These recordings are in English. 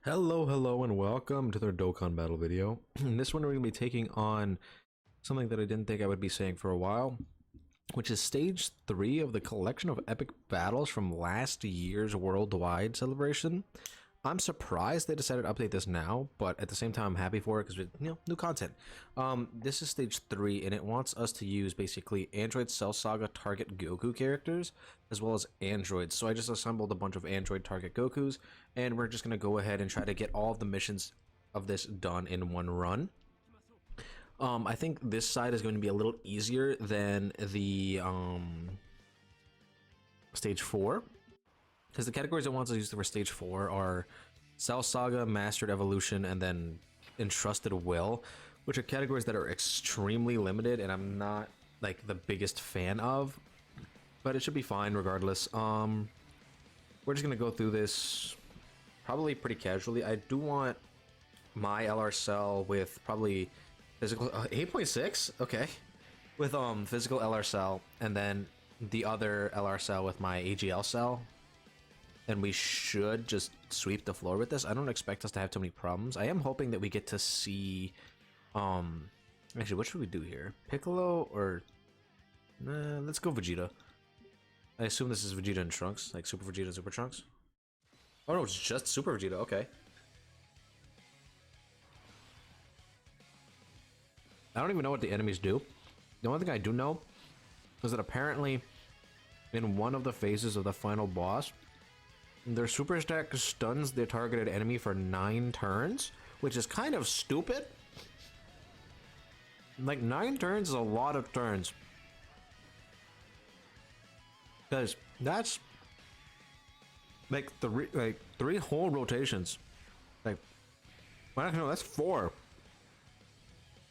Hello, and welcome to their Dokkan battle video. In this one, we're going to be taking on something that I didn't think I would be saying for a while, which is Stage 3 of the collection of epic battles from last year's worldwide celebration. I'm surprised they decided to update this now, but at the same time, I'm happy for it because, new content. This is Stage 3, and it wants us to use basically Android Cell Saga target Goku characters, as well as androids. So I just assembled a bunch of android target Gokus, and we're just going to go ahead and try to get all of the missions of this done in one run. I think this side is going to be a little easier than the Stage 4. Because the categories it wants us to use for Stage 4 are Cell Saga, Mastered Evolution, and then Entrusted Will, which are categories that are extremely limited, and I'm not, like, the biggest fan of. But it should be fine regardless. We're just going to go through this probably pretty casually. I do want my LR cell with probably physical... 8.6? Okay. With physical LR cell, and then the other LR cell with my AGL cell. And we should just sweep the floor with this. I don't expect us to have too many problems. I am hoping that we get to see... Actually, what should we do here? Piccolo or... Nah, let's go Vegeta. I assume this is Vegeta and Trunks. Like Super Vegeta and Super Trunks. Oh no, it's just Super Vegeta. Okay. I don't even know what the enemies do. The only thing I do know is that apparently in one of the phases of the final boss, their super stack stuns their targeted enemy for 9 turns, which is kind of stupid. Like 9 turns is a lot of turns. Because that's like three whole rotations. Like, well, actually, no, that's 4.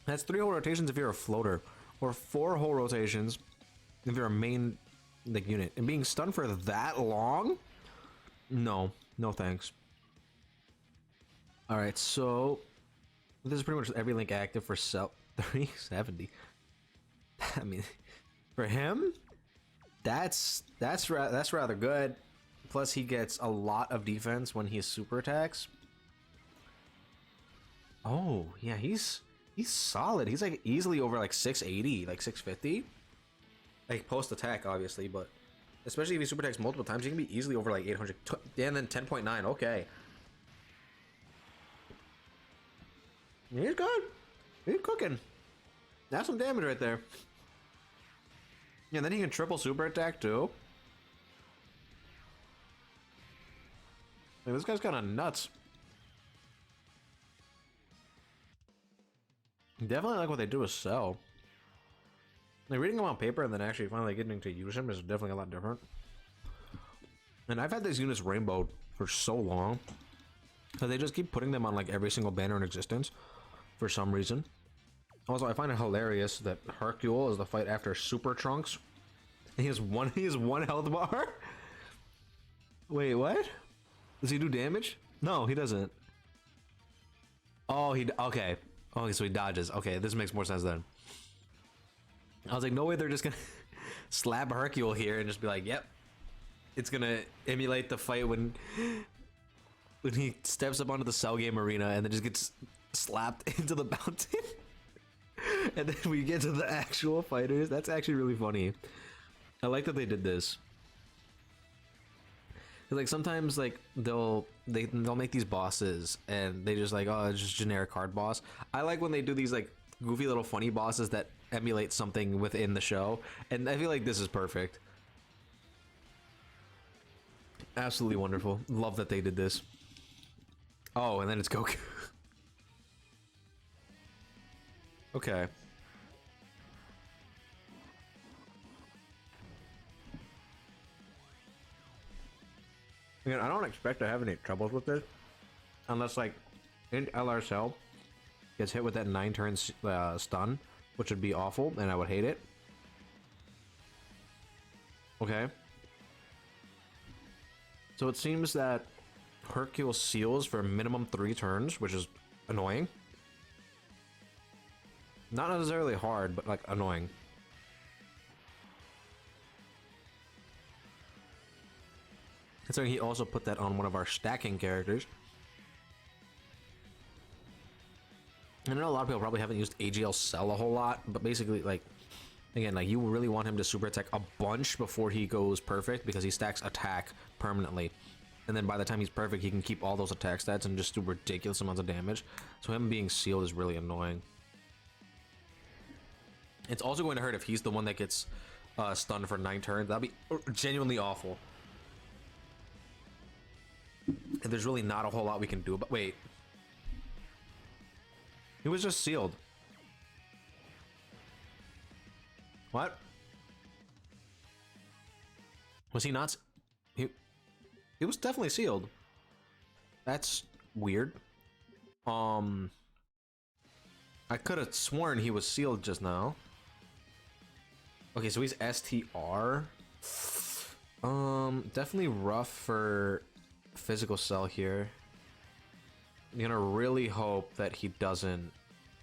That's 3 whole rotations if you're a floater, or 4 whole rotations if you're a main like unit. And being stunned for that long? No thanks. Alright, so this is pretty much every link active for Cell 370. I mean, for him, that's rather good. Plus, he gets a lot of defense when he super attacks. Oh yeah, he's solid. He's like easily over like 680, like 650. Like post attack, obviously, but especially if he super attacks multiple times, he can be easily over like 800. And then 10.9. Okay. He's good. He's cooking. That's some damage right there. Yeah, and then he can triple super attack too. Like, this guy's kind of nuts. Definitely like what they do with Cell. Like, reading him on paper and then actually finally getting to use him is definitely a lot different. And I've had these units rainbowed for so long that they just keep putting them on like every single banner in existence for some reason. Also, I find it hilarious that Hercule is the fight after Super Trunks. He has one health bar. Wait, what? Does he do damage? No, he doesn't. Oh, okay. Oh, so he dodges. Okay, this makes more sense then. I was like, no way they're just gonna slap Hercule here and just be like, yep. It's gonna emulate the fight when he steps up onto the Cell game arena and then just gets slapped into the mountain. And then we get to the actual fighters. That's actually really funny. I like that they did this. Like sometimes like they'll make these bosses and they just like, oh, it's just generic hard boss. I like when they do these like goofy little funny bosses that emulate something within the show, and I feel like this is perfect. Absolutely wonderful. Love that they did this. Oh, and then it's Goku. Okay. Again, I don't expect to have any troubles with this unless like in LR Cell gets hit with that 9 turn stun, which would be awful and I would hate it. Okay. So it seems that Hercule seals for minimum 3 turns, which is annoying. Not necessarily hard, but like annoying. And so he also put that on one of our stacking characters. I know a lot of people probably haven't used AGL Cell a whole lot, but basically, like, again, like, you really want him to super attack a bunch before he goes perfect, because he stacks attack permanently. And then by the time he's perfect, he can keep all those attack stats and just do ridiculous amounts of damage. So him being sealed is really annoying. It's also going to hurt if he's the one that gets stunned for 9 turns. That'd be genuinely awful. And there's really not a whole lot we can do. But wait. He was just sealed. What? Was he not? He was definitely sealed. That's weird. I could have sworn he was sealed just now. Okay, so he's STR. Definitely rough for physical cell here. I'm gonna really hope that he doesn't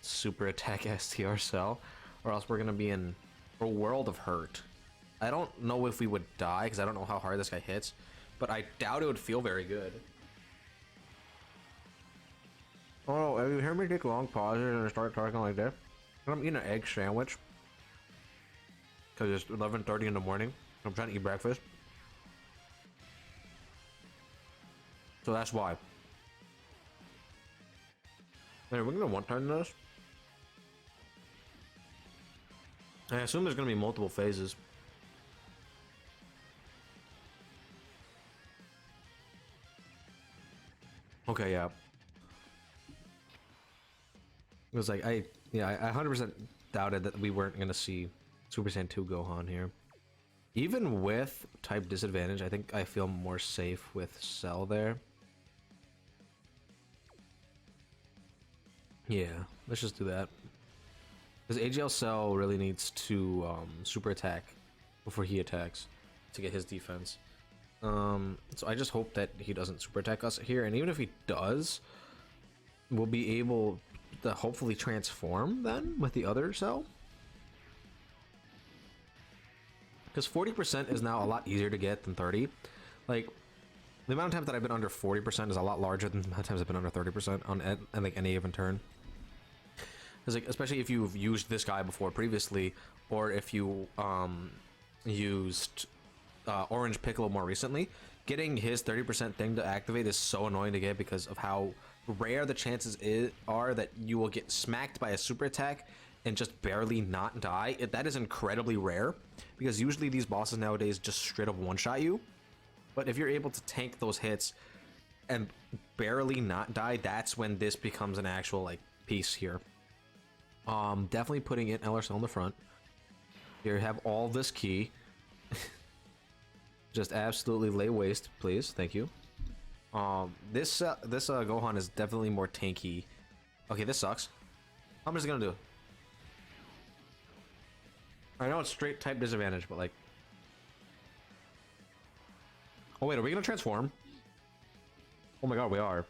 super attack STR cell, or else we're gonna be in a world of hurt. I don't know if we would die because I don't know how hard this guy hits, but I doubt it would feel very good. Oh, have you heard me take long pauses and start talking like this? I'm eating an egg sandwich because it's 11:30 in the morning. I'm trying to eat breakfast, so that's why. Hey, we're gonna one-time this. I assume there's gonna be multiple phases. Okay, yeah. It was like I 100% doubted that we weren't gonna see Super Saiyan 2 Gohan here. Even with type disadvantage, I think I feel more safe with Cell there. Yeah, let's just do that. Because AGL Cell really needs to super attack before he attacks to get his defense. So I just hope that he doesn't super attack us here, and even if he does, we'll be able to hopefully transform then with the other cell. Because 40% is now a lot easier to get than 30. Like, the amount of times that I've been under 40% is a lot larger than the amount of times I've been under 30% on like any given turn. Because like, especially if you've used this guy before previously, or if you used Orange Piccolo more recently, getting his 30% thing to activate is so annoying to get because of how rare the chances are that you will get smacked by a super attack and just barely not die. That is incredibly rare, because usually these bosses nowadays just straight up one-shot you. But if you're able to tank those hits and barely not die, that's when this becomes an actual like piece here. Definitely putting in LR Cell in the front. Here you have all this key. Just absolutely lay waste, please. Thank you. This Gohan is definitely more tanky. Okay, this sucks. How much is it gonna do? I know it's straight type disadvantage, but like... Oh wait, are we gonna transform? Oh my god, we are.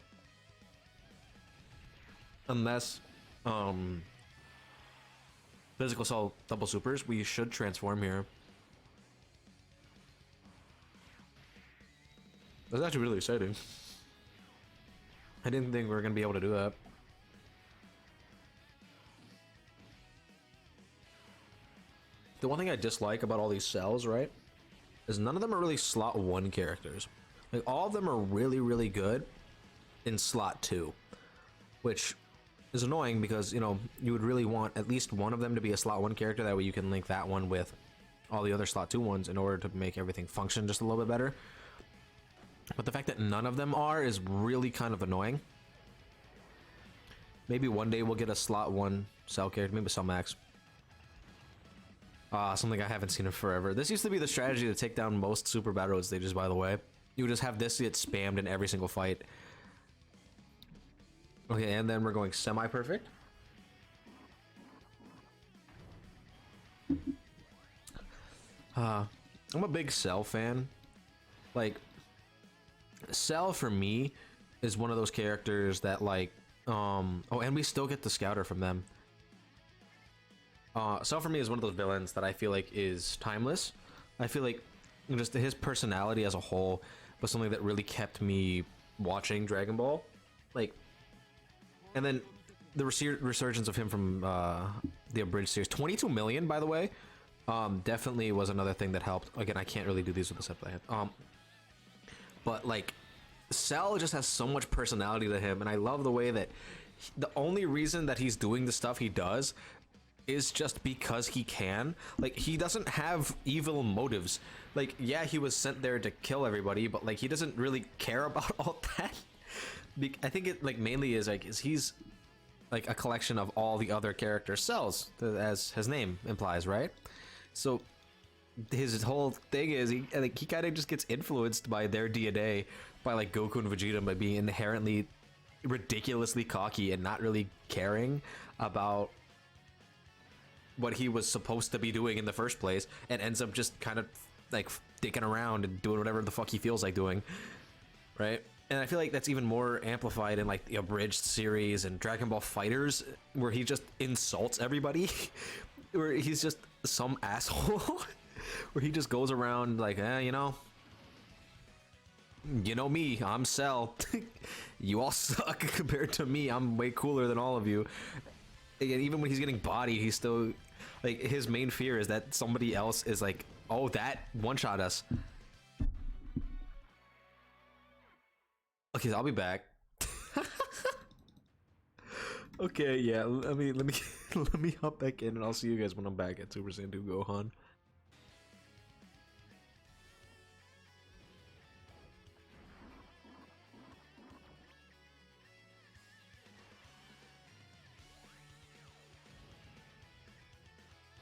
Unless, Physical Cell double supers, we should transform here. That's actually really exciting. I didn't think we were gonna be able to do that. The one thing I dislike about all these cells, right, is none of them are really slot 1 characters. Like, all of them are really, really good in slot 2, which is annoying because, you know, you would really want at least one of them to be a slot 1 character. That way you can link that one with all the other slot 2 ones in order to make everything function just a little bit better. But the fact that none of them are is really kind of annoying. Maybe one day we'll get a slot 1 cell character, maybe Cell Max. Something I haven't seen in forever. This used to be the strategy to take down most Super Battle Road stages, by the way. You would just have this get spammed in every single fight. Okay, and then we're going semi-perfect. I'm a big Cell fan. Like, Cell for me is one of those characters that like, oh, and we still get the Scouter from them. Cell for me is one of those villains that I feel like is timeless. I feel like just his personality as a whole was something that really kept me watching Dragon Ball. Like, and then the resurgence of him from the abridged series. 22 million, by the way, definitely was another thing that helped. Again, I can't really do these with the set that I have. But like, Cell just has so much personality to him, and I love the way that the only reason that he's doing the stuff he does is just because he can. Like, he doesn't have evil motives. Like, yeah, he was sent there to kill everybody, but like, he doesn't really care about all that. I think it like mainly is like he's like a collection of all the other character cells, as his name implies, right? So his whole thing is he kind of just gets influenced by their DNA, by like Goku and Vegeta, by being inherently ridiculously cocky and not really caring about what he was supposed to be doing in the first place, and ends up just kind of like dicking around and doing whatever the fuck he feels like doing, right? And I feel like that's even more amplified in like the abridged series and Dragon Ball Fighters, where he just insults everybody, where he's just some asshole, where he just goes around like, you know me, I'm Cell. You all suck compared to me. I'm way cooler than all of you. And even when he's getting bodied, he's still like, his main fear is that somebody else is like, oh, that one-shot us. Okay, so I'll be back. Okay, yeah, let me let me hop back in, and I'll see you guys when I'm back at Super Saiyan 2 Gohan.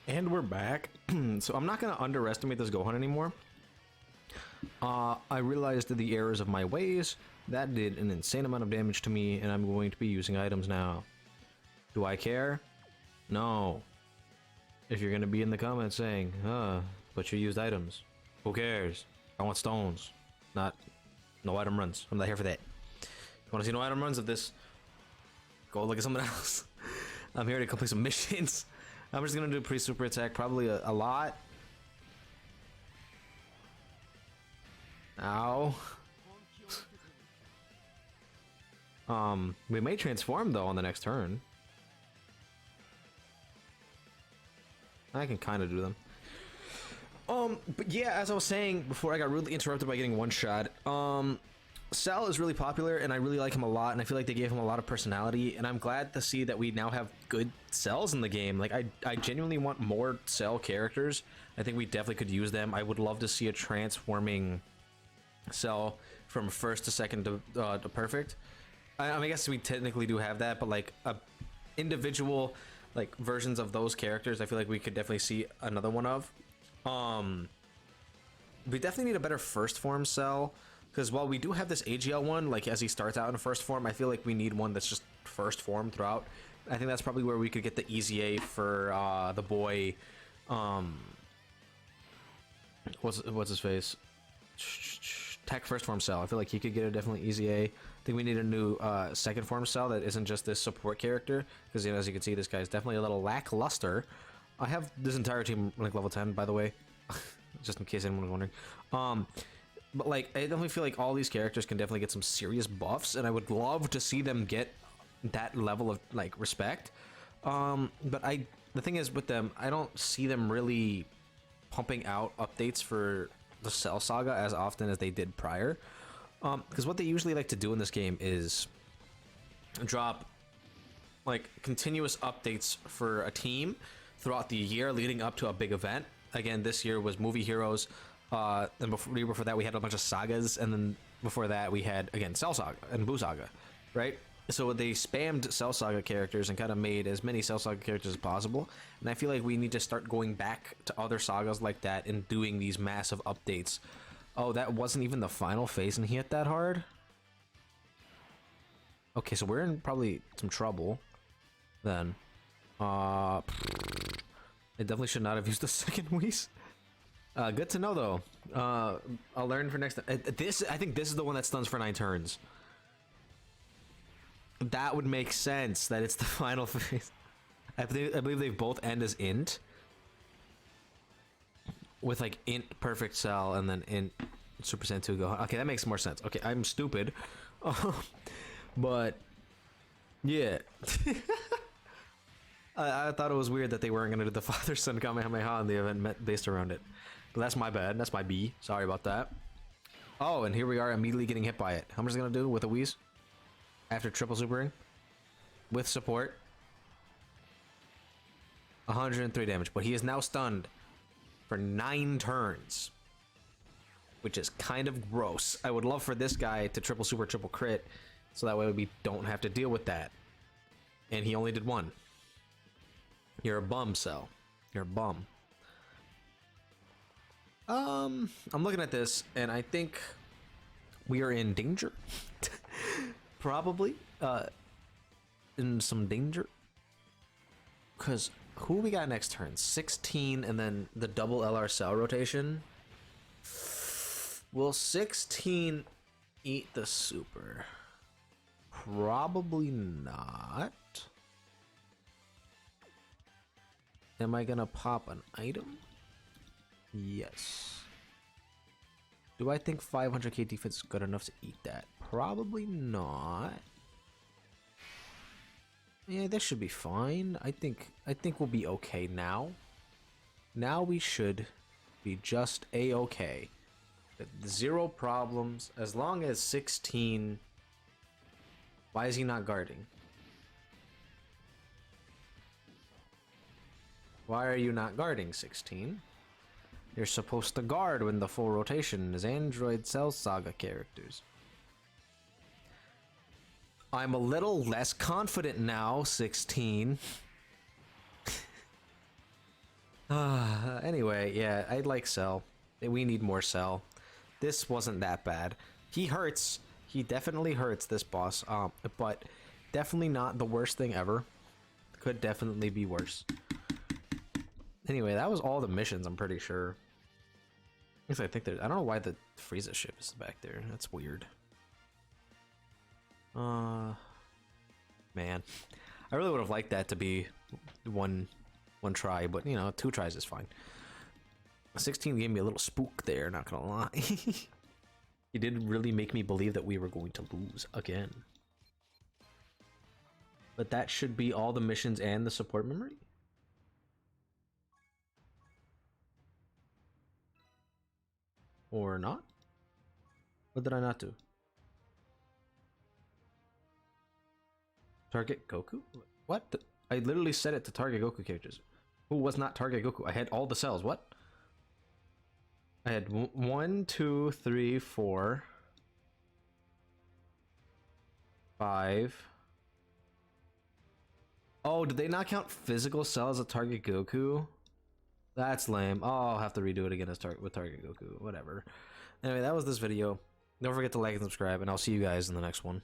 And we're back. So I'm not gonna underestimate this Gohan anymore. I realized the errors of my ways. That did an insane amount of damage to me, and I'm going to be using items now. Do I care? No. If you're gonna be in the comments saying, but you used items, who cares? I want stones, not no item runs. I'm not here for that. If you want to see no item runs of this, go look at something else. I'm here to complete some missions. I'm just gonna do pre-super attack, probably a lot. Ow. We may transform though on the next turn. I can kind of do them. But yeah, as I was saying before, I got rudely interrupted by getting one shot. Cell is really popular, and I really like him a lot, and I feel like they gave him a lot of personality, and I'm glad to see that we now have good Cells in the game. Like, I genuinely want more Cell characters. I think we definitely could use them. I would love to see a transforming Cell from first to second to perfect. I mean, I guess we technically do have that, but like individual like versions of those characters, I feel like we could definitely see another one of. We definitely need a better first form Cell, because while we do have this AGL one, like as he starts out in first form, I feel like we need one that's just first form throughout. I think that's probably where we could get the easy A for the boy. What's his face? Tech first form Cell. I feel like he could get a definitely easy A. I think we need a new second form Cell that isn't just this support character, because, you know, as you can see, this guy's definitely a little lackluster. I have this entire team like level 10, by the way, just in case anyone was wondering. But like, I definitely feel like all these characters can definitely get some serious buffs, and I would love to see them get that level of like respect. But the thing is with them, I don't see them really pumping out updates for the Cell Saga as often as they did prior, because what they usually like to do in this game is drop like continuous updates for a team throughout the year leading up to a big event. Again, this year was Movie Heroes, and before that we had a bunch of sagas, and then before that we had again Cell Saga and Buu Saga, right? So they spammed Cell Saga characters and kind of made as many Cell Saga characters as possible. And I feel like we need to start going back to other sagas like that and doing these massive updates. Oh, that wasn't even the final phase and he hit that hard? Okay, so we're in probably some trouble then. I definitely should not have used the second Whis. Good to know though. I'll learn for next time. I think this is the one that stuns for 9 turns. That would make sense that it's the final phase. I believe they both end as int, with like int perfect Cell and then int Super Saiyan 2 Gohan. Okay, that makes more sense. Okay, I'm stupid, but Yeah. I thought it was weird that they weren't gonna do the father-son Kamehameha in the event based around it. But that's my bad. That's my B. Sorry about that. Oh, and here we are immediately getting hit by it. How much is it gonna do with a wheeze? After triple supering? With support? 103 damage, but he is now stunned for 9 turns. Which is kind of gross. I would love for this guy to triple super, triple crit, so that way we don't have to deal with that. And he only did 1. You're a bum, Cell. You're a bum. I'm looking at this, and I think we are in danger. Probably. In some danger. Because who we got next turn? 16, and then the double LR Cell rotation. Will 16 eat the super? Probably not. Am I gonna pop an item? Yes. Do I think 500k defense is good enough to eat that? Probably not. Yeah, this should be fine. I think we'll be okay now. Now we should be just a-okay. 0 problems as long as 16. Why is he not guarding? Why are you not guarding, 16? You're supposed to guard when the full rotation is Android Cell Saga characters. I'm a little less confident now, 16. Anyway, yeah, I like Cell. We need more Cell. This wasn't that bad. He hurts. He definitely hurts, this boss. But definitely not the worst thing ever. Could definitely be worse. Anyway, that was all the missions, I'm pretty sure. I think there's... I don't know why the Frieza ship is back there. That's weird. Man. I really would have liked that to be one try, but, you know, 2 tries is fine. 16 gave me a little spook there, not gonna lie. He did really make me believe that we were going to lose again. But that should be all the missions and the support memory? Or not? What did I not do? Target Goku? What? I literally set it to target Goku characters. Who was not target Goku? I had all the cells. What? I had 1, 2, 3, 4, 5. Oh, did they not count physical cells as target Goku? That's lame. Oh, I'll have to redo it again as with target Goku. Whatever. Anyway, that was this video. Don't forget to like and subscribe, and I'll see you guys in the next one.